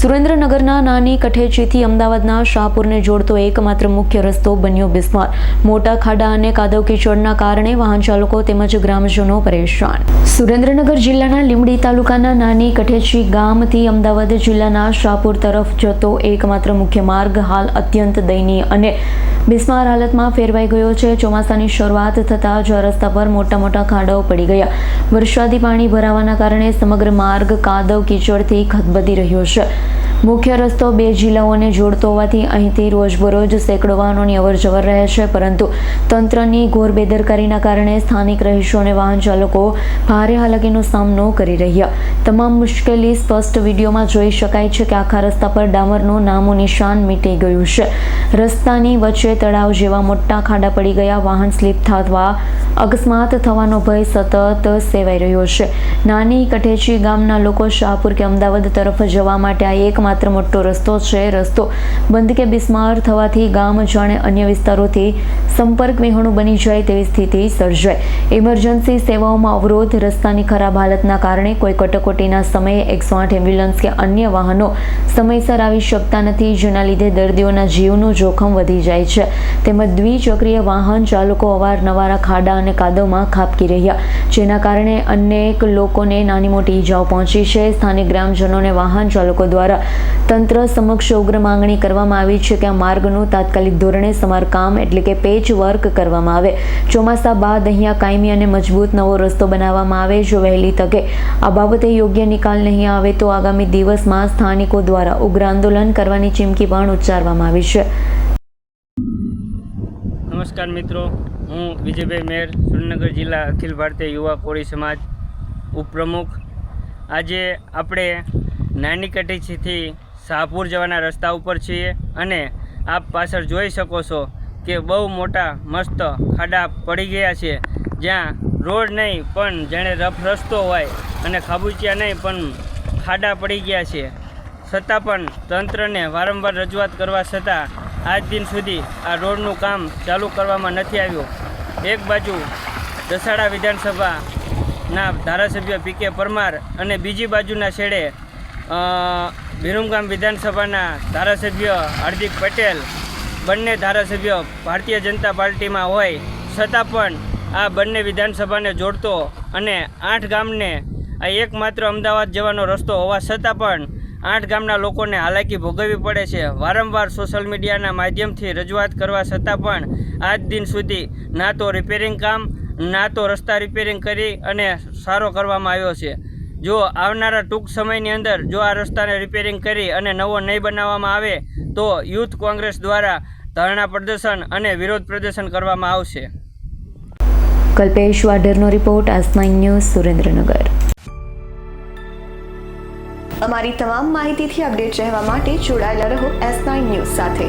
સુરેન્દ્રનગરના નાની કઠેચીથી અમદાવાદના શાહપુરને જોડતો એકમાત્ર મુખ્ય રસ્તો બન્યો બિસ્માર। મોટા ખાડા અને કાદવ કીચડના કારણે વાહન ચાલકો તેમજ ગ્રામજનો પરેશાન। સુરેન્દ્રનગર જિલ્લાના લીંબડી તાલુકાના નાની કઠેચી ગામથી અમદાવાદ જિલ્લાના શાહપુર તરફ જતો એકમાત્ર મુખ્ય માર્ગ હાલ અત્યંત દયનીય અને બિસ્માર હાલતમાં ફેરવાઈ ગયો છે। ચોમાસાની શરૂઆત થતાં જ રસ્તા પર મોટા ખાડાઓ પડી ગયા। વરસાદી પાણી ભરાવાના કારણે સમગ્ર માર્ગ કાદવ કીચડથી ખદબદી રહ્યો છે। મુખ્ય રસ્તો બે જિલ્લાઓને જોડતો હોવાથી અહીંથી રોજબરોજ સેંકડો વાહનોની અવરજવર રહે છે, પરંતુ તંત્રની ઘોર બેદરકારીના કારણે સ્થાનિક રહીશો અને વાહન ચાલકો ભારે હાલાકીનો સામનો કરી રહ્યા। તમામ મુશ્કેલી સ્પષ્ટ વિડીયોમાં જોઈ શકાય છે કે આખા રસ્તા પર ડામરનું નામો નિશાન મીટી ગયું છે। રસ્તાની વચ્ચે તળાવ જેવા મોટા ખાડા પડી ગયા। વાહન સ્લીપ થવા અકસ્માત થવાનો ભય સતત સેવાઈ રહ્યો છે। નાની કઠેચી ગામના લોકો શાહપુર કે અમદાવાદ તરફ જવા માટે આ એકમાત્ર મોટો રસ્તો છે। રસ્તો બંધ કે બિસ્માર થવાથી ગામ જાણે અન્ય વિસ્તારોથી સંપર્ક વિહોણું બની જાય તેવી સ્થિતિ સર્જાય। ઇમરજન્સી સેવાઓમાં અવરોધ, રસ્તાની ખરાબ હાલતના કારણે કોઈ કટોકટીના સમયે 108 એમ્બ્યુલન્સ કે અન્ય વાહનો સમયસર આવી શકતા નથી, જેના લીધે દર્દીઓના જીવનું જોખમ વધી જાય છે। તેમજ દ્વિચક્રીય વાહન ચાલકો અવારનવાર ખાડા અને કાદવમાં ખાબકી રહ્યા, જેના કારણે અનેક લોકોને નાની મોટી ઈજાઓ પહોંચી છે। સ્થાનિક ગ્રામજનોને વાહન ચાલકો દ્વારા તંત્ર સમક્ષ ઉગ્ર માંગણી કરવામાં આવી છે કે આ માર્ગનું તાત્કાલિક ધોરણે સમારકામ એટલે કે પેચ વર્ક કરવામાં આવે। ચોમાસા બાદ અહીંયા કાયમી અને મજબૂત નવો રસ્તો બનાવવામાં આવે। જો વહેલી તકે આ બાબતે યોગ્ય નિકાલ નહીં આવે તો આગામી દિવસમાં સ્થાનિકો દ્વારા ઉગ્ર આંદોલન કરવાની ચીમકી પણ ઉચ્ચારવામાં આવી છે। નમસ્કાર મિત્રો, હું વિજયભાઈ મેર, સુરેન્દ્રનગર જિલ્લા અખિલ ભારતીય યુવા કોળી સમાજ ઉપપ્રમુખ। આજે આપણે નાની કઠેચીથી શાહપુર જવાના રસ્તા ઉપર છીએ અને આપ પાછળ જોઈ શકો છો કે બહુ મોટા મસ્ત ખાડા પડી ગયા છે, જ્યાં રોડ નહીં પણ જાણે રફ રસ્તો હોય અને ખાબુચિયા નહીં પણ ખાડા પડી ગયા છે। છતાં પણ તંત્રને વારંવાર રજૂઆત કરવા છતાં આજ દિન સુધી આ રોડનું કામ ચાલુ કરવામાં નથી આવ્યું। એક બાજુ દસાડા વિધાનસભાના ધારાસભ્ય પી.કે. પરમાર અને બીજી બાજુના છેડે વિરમગામ વિધાનસભાના ધારાસભ્ય હાર્દિક પટેલ, બંને ધારાસભ્ય ભારતીય જનતા પાર્ટીમાં હોય છતાં પણ આ બંને વિધાનસભાને જોડતો અને 8 ગામને આ એકમાત્ર અમદાવાદ જવાનો રસ્તો હોવા છતાં પણ 8 ગામના લોકોને હાલાકી ભોગવવી પડે છે। વારંવાર સોશિયલ મીડિયાના માધ્યમથી રજૂઆત કરવા છતાં પણ આજ દિન સુધી ના તો રિપેરિંગ કામ ના તો રસ્તા રિપેરિંગ કરી અને સારો કરવામાં આવ્યો છે। જો આવનારા ટૂંક સમયની અંદર જો આ રસ્તાને રિપેરિંગ કરી અને નવો નહીં બનાવવામાં આવે તો યુથ કોંગ્રેસ દ્વારા ધરણા પ્રદર્શન અને વિરોધ પ્રદર્શન કરવામાં આવશે। કલ્પેશ વાઢેરનો રિપોર્ટ, S9 ન્યૂઝ, સુરેન્દ્રનગર। અમારી તમામ માહિતીથી અપડેટ રહેવા માટે જોડાયેલા રહો S9 ન્યૂઝ સાથે।